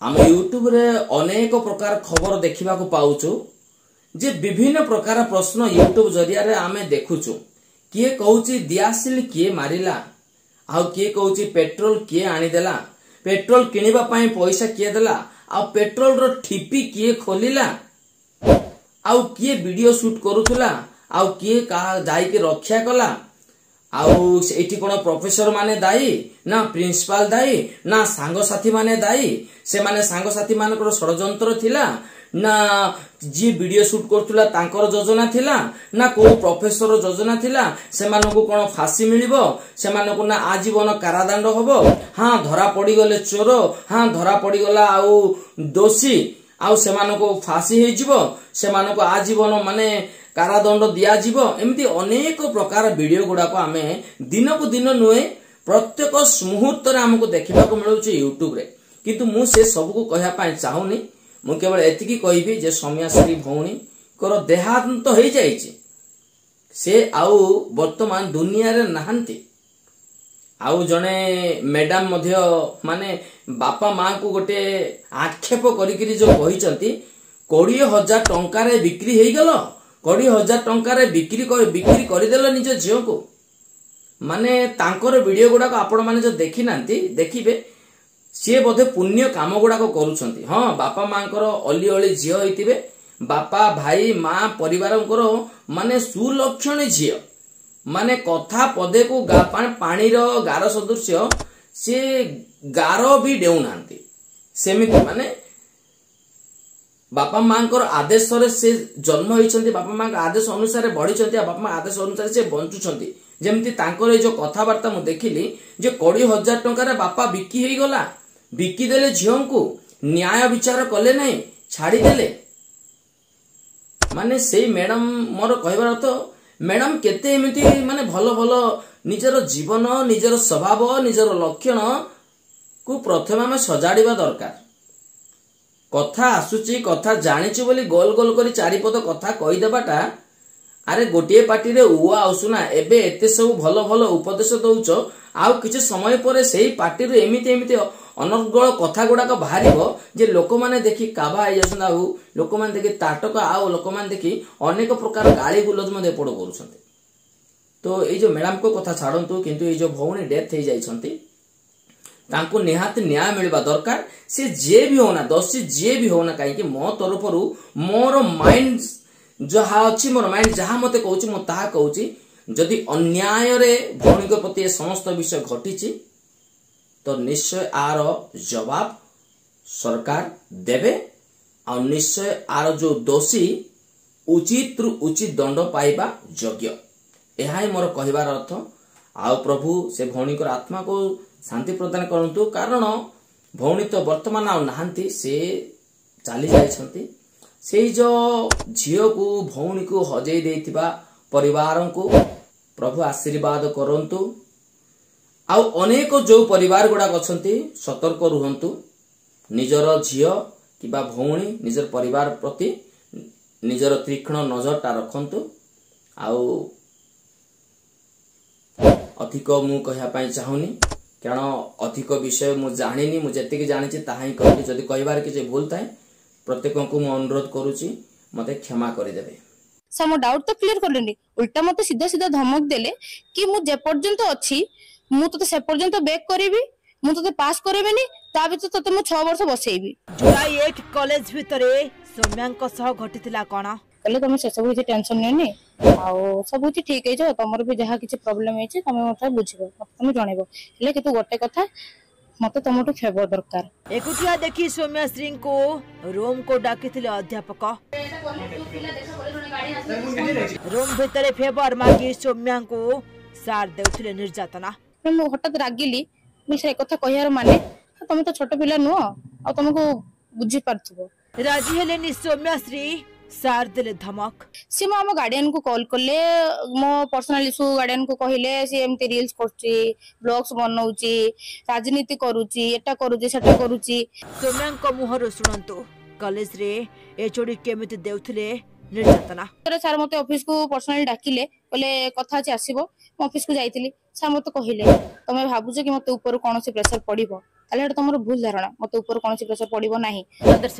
आम यूट्यूब रे अनेक प्रकार खबर देखा पाऊचु जे विभिन्न प्रकार प्रश्न यूट्यूब जरिया रे आमे देखुचु। किए कहूची दियासिल किए मारिला, आउ किए कहूची पेट्रोल किए आनीदेला, पेट्रोल किनिबा पई पैसा किए देला, आउ पेट्रोल रो ठिपी किए खोलिला, आउ किए वीडियो शूट करूथुला, आउ किए कहा जाई के रक्षा कला, आउ एठी कोन प्रोफेसर माने दायी ना प्रिंसिपल दायी ना सांग साथी माने दायी, से माने सांग साथी मानकर षडयंत्र थिला ना जी वीडियो शूट करथुला तांकर योजना थिला ना को प्रोफेसर योजना थिला, से मानको कोन फांसी मिलिबो, से मानको ना आजीवन कारादंड होबो। हां धरा पड़ी गले चोर, हां धरा पड़ी गला आउ दोषी, आउ से मानको फांसी हे जिवो, से मानको आजीवन माने कारादंड दिया जीवो। एमती अनेक प्रकार वीडियो गुडा को आमे दिन को दिन नुए प्रत्येक मुहूर्त रे हमको देखा मिलूचे यूट्यूब रे। किंतु मु से सब को कहया पाए चाहूनी, मु केवल एतिकी कहबी जे सौम्याश्री भौणी कर देहांत हो जाइए, से आउ वर्तमान दुनिया रे नहांती। आउ जने मैडम मध्य माने बापा माँ को गोटे आक्षेप करिकरी जो कहिसंती 20,000 टंका रे बिक्री हेई गलो, 20,000 टंका रे बिक्री करदेल निज झील को। माने तांकर वीडियो गुडा आपण माने जो देखी नांती देखिबे सी बोधे पुण्य काम गुडा करुछंती। हाँ बापा मांकर अली अली झील होइतिबे, बापा भाई माँ परिवार माने सुलक्षण झील, माने कथा पदे को पानी रो गार सदृश्य से गार भी डेउ नांती। सेमिति माने बापा माँ आदेश से जन्म होइछंती, बापा माँ आदेश अनुसार बढ़ी, बापा माँ आदेश अनुसार से बंचुछंती। जेमती तांकर जो कथबार्ता मु देखिली जे 20,000 टंका रे बापा बिकी हेई गला, बिकी देले झियों को, न्याय विचार कले नहीं छाड़ी देले। माने से मैडम मोर कहबार अर्थ मैडम केते एमिति माने भलो भलो निजर जीवन निजर स्वभाव निजर लक्षण को प्रथम आम सजाड़िबा दरकार। कथा आसुची कथा जानिछु बोली गोल गोल करी चारिपद कथा कहि देबाटा, अरे गोटे पार्टी रे उआ आसुना एबे एते सब भलो भलो उपदेश दउचो, आउ किछि समय परे सेही पार्टी रे एमिति एमिति अनर्गल कथा गुडाक बाहरिबो जे लोक माने देखि काबा आइ जसन, आउ लोक माने देखि ताटक, आउ लोक माने देखि अनेक प्रकार गाली गुलज मध्ये पड़ करूछन्ते। तो ए जो मैडम को कथा छाडंतु, किंतु ए जो भौणी डेथ हे जाइछन्ती तांको निहात न्याय मिलबा दरकार। से जे भी होना दोषी जे भी होना, कहीं मो तरफरु मोर माइंड जहा अछि, मोर माइंड जहा मते कहूची मो ताहा कहूची, जदि अन्याय रे भौणी को प्रति समस्त विषय घटिची तो निश्चय आर जवाब सरकार देवे, और निश्चय आर जो दोषी उचित रु उचित दंड पाइबा योग्य। यह ही मोर कहबार अर्थ। आउ प्रभु से भौणी को आत्मा को शांति प्रदान करंतु, कारण भौणी तो वर्तमान आउ नाहंती, से चली जाइछंती। से जो झियो को भौणी को हजई देथिबा परिवार को प्रभु आशीर्वाद करंतु। आउ अनेक जो परिवार गुडा अछंती सतर्क रुहंतु, निजर झियो किबा भौणी निजर परिवार प्रति निजर तीक्ष्ण नजरटा रखंतु। आउ अधिक मु कहया पाई चाहुनी, कारण अधिक विषय मु जानिनी, मु जेतिक जानिछि ताहा ही कहली। जदि कहबार किछि भूल थाए प्रत्येक को मु अनुरोध करूछि मते क्षमा करि देबे। सम डाउट तो क्लियर करलेनी, उल्टा मते सीधा सीधा धमक देले कि मु जे पर्यंत अछि मु तो से पर्यंत बैक करिवि, मु तो पास करेबेनी, ता बित तो मु 6 वर्ष बसेइबि। जुलाई 8 कॉलेज भितरे सौम्यांक सह घटितिला कोन कहले तुम से सब टेंशन नेनी, आ सब ठीक है जो तुमर भी जहाँ किसी प्रॉब्लम है तुम मत बुझब, तुम जनइब, हेले किंतु गोटे कथा मत तुमठू फेवर दरकार। एकुटिया देखी सौम्याश्री को रूम को डाकिथिले अध्यापक, रूम भितरे फेवर मागी सौम्या को सार देउथिले निर्यातना। मु हठात रागिली, मु से कथा कहियार माने तुम तो छोट पिला नुह, आ तुमको बुझी पारथबो। राजी हेलेनी सौम्याश्री, सार देले धमक। सी मो गार्डियन को कॉल करले, मो पर्सनल इशू गार्डियन को कहले, सी एमती रील्स करछि, ब्लॉग्स बनाउछि, राजनीति करूछि, एटा करूछि सेटा करूछि। सौम्यांक मुहर सुनंतु, कॉलेज रे एचओडी केमिति देउथिले निर्यातना। सर मते ऑफिस को पर्सनली डाकिले, कहले कथा अछि आसीबो। मो ऑफिस को जाइतिली, सर मते कहिले तमे भाबुछ कि मते ऊपर कोनोसी प्रेशर पड़िबो, ତାହେଲେ ଏଇଟା ତମର ଭୁଲ ଧାରଣା, ମତେ ଉପରେ କୌଣସି ପ୍ରେସର ପଡିବ ନାହିଁ। ଆଦର୍ଶ